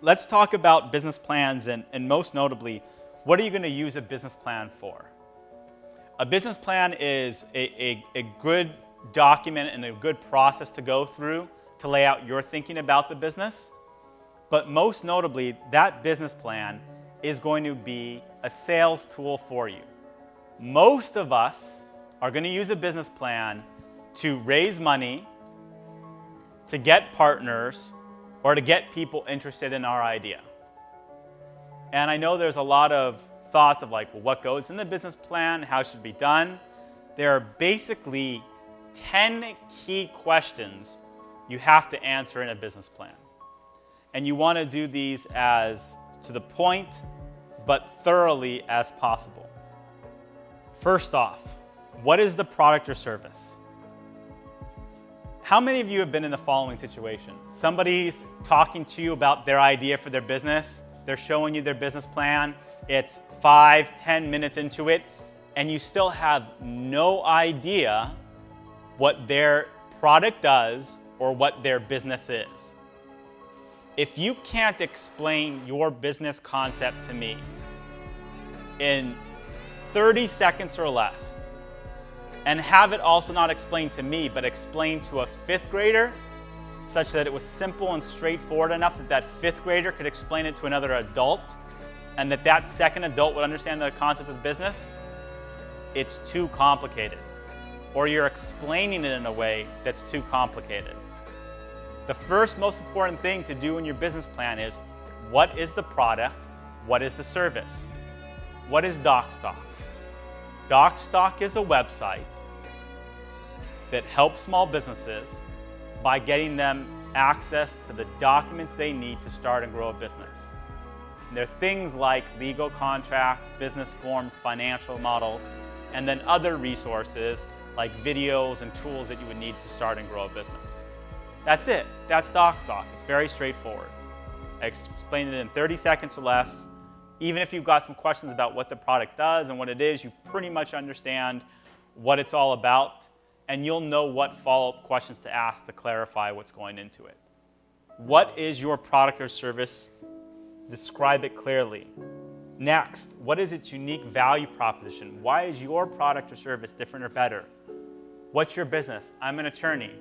let's talk about business plans and most notably, what are you going to use a business plan for? A business plan is a good document and a good process to go through to lay out your thinking about the business. But most notably, that business plan is going to be a sales tool for you. Most of us are going to use a business plan to raise money, to get partners, or to get people interested in our idea. And I know there's a lot of thoughts of like, well, what goes in the business plan? How should it be done? There are basically 10 key questions you have to answer in a business plan. And you want to do these as to the point, but thoroughly as possible. First off, what is the product or service? How many of you have been in the following situation? Somebody's talking to you about their idea for their business. They're showing you their business plan. It's 5-10 minutes into it, and you still have no idea what their product does or what their business is. If you can't explain your business concept to me in 30 seconds or less, and have it also not explained to me, but explained to a 5th grader, such that it was simple and straightforward enough that that 5th grader could explain it to another adult, and that that second adult would understand the concept of the business, it's too complicated. Or you're explaining it in a way that's too complicated. The first most important thing to do in your business plan is, what is the product? What is the service? What is DocStock? DocStock is a website that helps small businesses by getting them access to the documents they need to start and grow a business. And they're things like legal contracts, business forms, financial models, and then other resources like videos and tools that you would need to start and grow a business. That's it. That's DocStock. It's very straightforward. I explained it in 30 seconds or less. Even if you've got some questions about what the product does and what it is, you pretty much understand what it's all about, and you'll know what follow-up questions to ask to clarify what's going into it. What is your product or service? Describe it clearly. Next, what is its unique value proposition? Why is your product or service different or better? What's your business? I'm an attorney.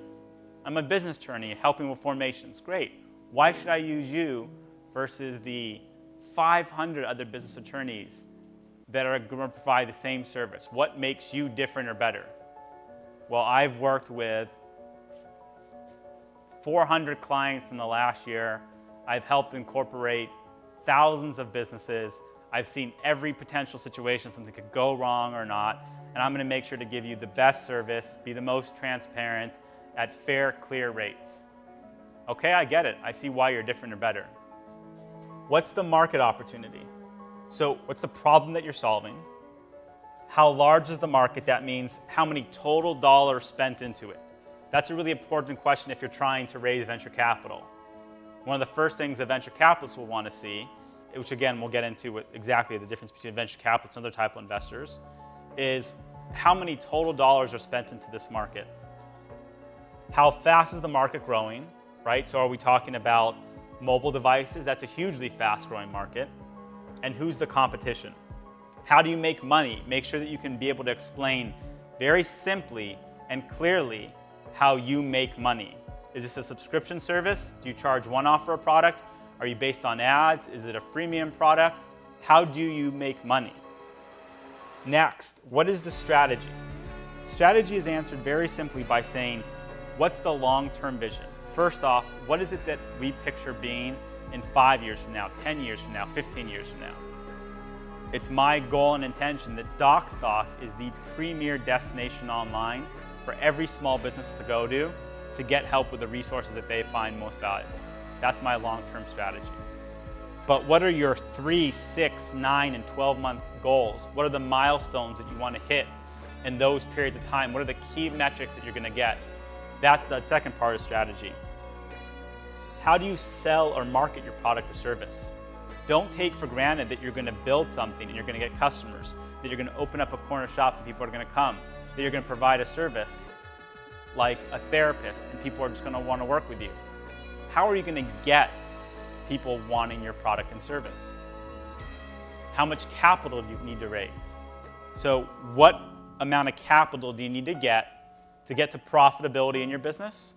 I'm a business attorney helping with formations. Great. Why should I use you versus the 500 other business attorneys that are going to provide the same service? What makes you different or better? Well, I've worked with 400 clients in the last year. I've helped incorporate thousands of businesses. I've seen every potential situation something could go wrong or not, and I'm going to make sure to give you the best service, be the most transparent, at fair, clear rates. Okay, I get it. I see why you're different or better. What's the market opportunity? So what's the problem that you're solving? How large is the market? That means how many total dollars spent into it. That's a really important question if you're trying to raise venture capital. One of the first things a venture capitalist will want to see, which again we'll get into what exactly the difference between venture capitalists and other type of investors, is how many total dollars are spent into this market. How fast is the market growing, right? So are we talking about mobile devices? That's a hugely fast-growing market. And who's the competition? How do you make money? Make sure that you can be able to explain very simply and clearly how you make money. Is this a subscription service? Do you charge one-off for a product? Are you based on ads? Is it a freemium product? How do you make money? Next, what is the strategy? Strategy is answered very simply by saying, what's the long-term vision? First off, what is it that we picture being in 5 years from now, 10 years from now, 15 years from now? It's my goal and intention that DocStock is the premier destination online for every small business to go to get help with the resources that they find most valuable. That's my long-term strategy. But what are your 3, 6, 9, and 12-month goals? What are the milestones that you want to hit in those periods of time? What are the key metrics that you're going to get? That's the second part of strategy. How do you sell or market your product or service? Don't take for granted that you're going to build something and you're going to get customers, that you're going to open up a corner shop and people are going to come, that you're going to provide a service like a therapist and people are just going to want to work with you. How are you going to get people wanting your product and service? How much capital do you need to raise? So what amount of capital do you need to get to profitability in your business?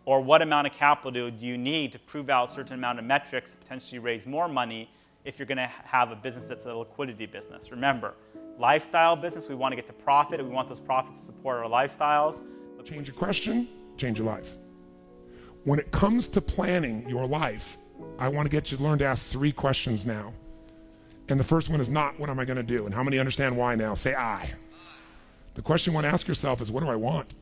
Or what amount of capital do you need to prove out a certain amount of metrics to potentially raise more money if you're going to have a business that's a liquidity business? Remember, lifestyle business, we want to get to profit. We want those profits to support our lifestyles. Change your question, change your life. When it comes to planning your life, I want to get you to learn to ask 3 questions now. And the first one is not, what am I going to do? And how many understand why now? Say I. The question you want to ask yourself is, what do I want?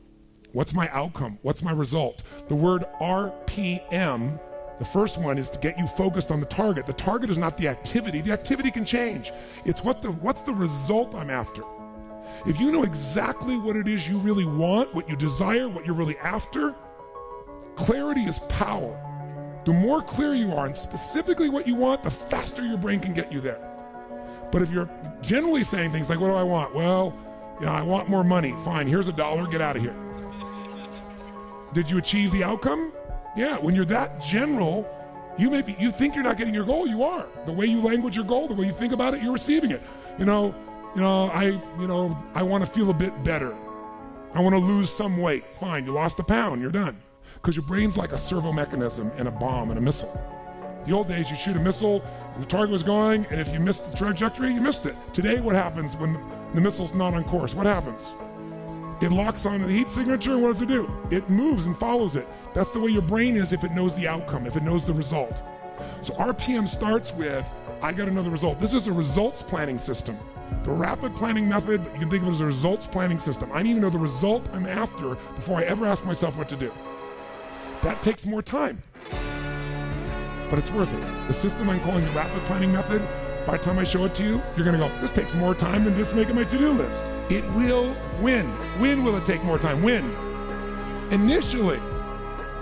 What's my outcome? What's my result? The word RPM, the first one, is to get you focused on the target. The target is not the activity. The activity can change. It's what's the result I'm after. If you know exactly what it is you really want, what you desire, what you're really after, clarity is power. The more clear you are and specifically what you want, the faster your brain can get you there. But if you're generally saying things like, what do I want? Well, I want more money. Fine, here's $1, get out of here. Did you achieve the outcome? Yeah, when you're that general, you think you're not getting your goal, you are. The way you language your goal, the way you think about it, you're receiving it. I want to feel a bit better. I want to lose some weight. Fine, you lost a pound, you're done. Because your brain's like a servo mechanism and a bomb and a missile. The old days, you shoot a missile and the target was going, and if you missed the trajectory, you missed it. Today, what happens when the missile's not on course? What happens? It locks on the heat signature, and what does it do? It moves and follows it. That's the way your brain is if it knows the outcome, if it knows the result. So RPM starts with, I got another result. This is a results planning system. The rapid planning method, you can think of it as a results planning system. I need to know the result I'm after before I ever ask myself what to do. That takes more time, but it's worth it. The system I'm calling the rapid planning method, by the time I show it to you, you're gonna go, this takes more time than just making my to-do list. It will win. When will it take more time? When? Initially.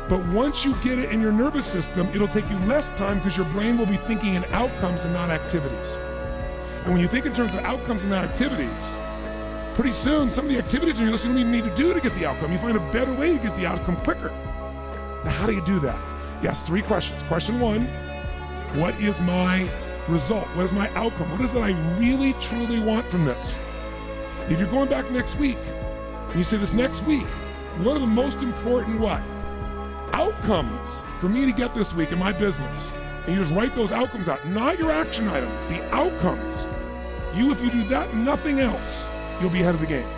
But once you get it in your nervous system, it'll take you less time because your brain will be thinking in outcomes and not activities. And when you think in terms of outcomes and not activities, pretty soon some of the activities on your list you don't even need to do to get the outcome. You find a better way to get the outcome quicker. Now, how do you do that? Yes, 3 questions. Question 1, what is my result? What is my outcome? What is it I really, truly want from this? If you're going back next week, and you say this next week, what are the most important outcomes for me to get this week in my business? And you just write those outcomes out, not your action items, the outcomes. If you do that, nothing else, you'll be ahead of the game.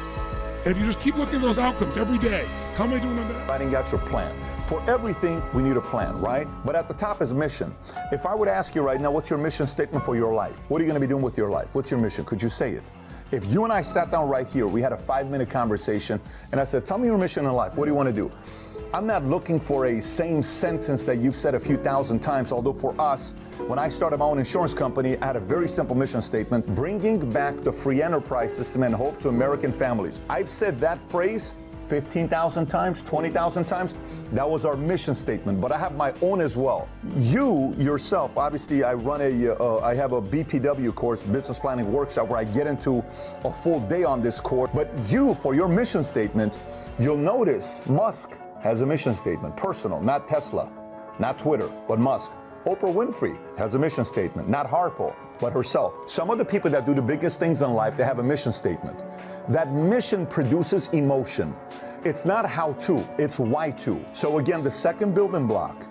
And if you just keep looking at those outcomes every day, how am I doing on that? Writing out your plan. For everything, we need a plan, right? But at the top is mission. If I would ask you right now, what's your mission statement for your life? What are you going to be doing with your life? What's your mission? Could you say it? If you and I sat down right here, we had a 5-minute conversation, and I said, tell me your mission in life. What do you want to do? I'm not looking for a same sentence that you've said a few thousand times, although for us, when I started my own insurance company, I had a very simple mission statement, bringing back the free enterprise system and hope to American families. I've said that phrase 15,000 times, 20,000 times. That was our mission statement, but I have my own as well. You yourself, obviously I have a BPW course, business planning workshop, where I get into a full day on this course. But you, for your mission statement, you'll notice Musk has a mission statement, personal, not Tesla, not Twitter, but Musk. Oprah Winfrey has a mission statement, not Harpo, but herself. Some of the people that do the biggest things in life, they have a mission statement. That mission produces emotion. It's not how to, it's why to. So again, the second building block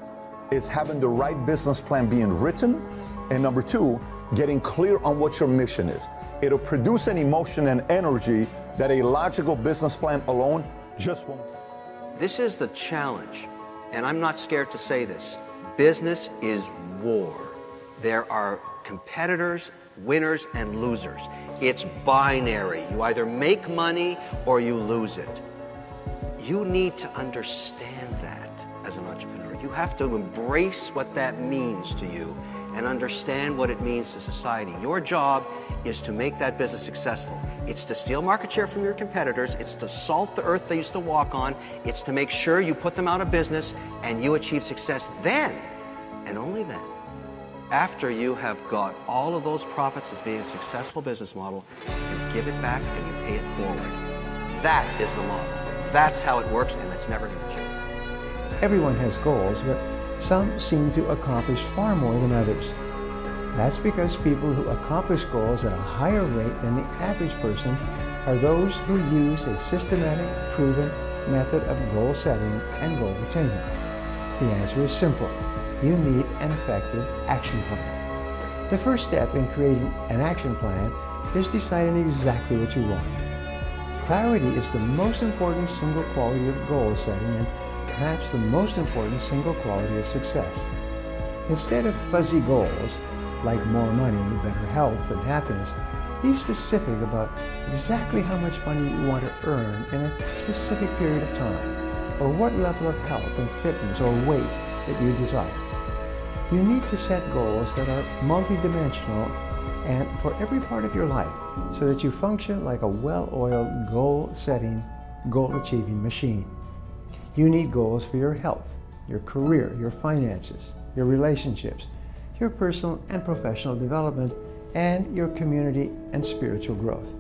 is having the right business plan being written, and number 2, getting clear on what your mission is. It'll produce an emotion and energy that a logical business plan alone just won't. This is the challenge, and I'm not scared to say this. Business is war. There are competitors, winners, and losers. It's binary. You either make money or you lose it. You need to understand that as an entrepreneur. You have to embrace what that means to you and understand what it means to society. Your job is to make that business successful. It's to steal market share from your competitors. It's to salt the earth they used to walk on. It's to make sure you put them out of business and you achieve success. Then, and only then, after you have got all of those profits as being a successful business model, you give it back and you pay it forward. That is the model. That's how it works, and that's never going to change. Everyone has goals, but some seem to accomplish far more than others. That's because people who accomplish goals at a higher rate than the average person are those who use a systematic, proven method of goal setting and goal attainment. The answer is simple. You need an effective action plan. The first step in creating an action plan is deciding exactly what you want. Clarity is the most important single quality of goal setting and perhaps the most important single quality of success. Instead of fuzzy goals like more money, better health, and happiness, be specific about exactly how much money you want to earn in a specific period of time, or what level of health and fitness or weight that you desire. You need to set goals that are multidimensional and for every part of your life so that you function like a well-oiled goal-setting, goal-achieving machine. You need goals for your health, your career, your finances, your relationships, your personal and professional development, and your community and spiritual growth.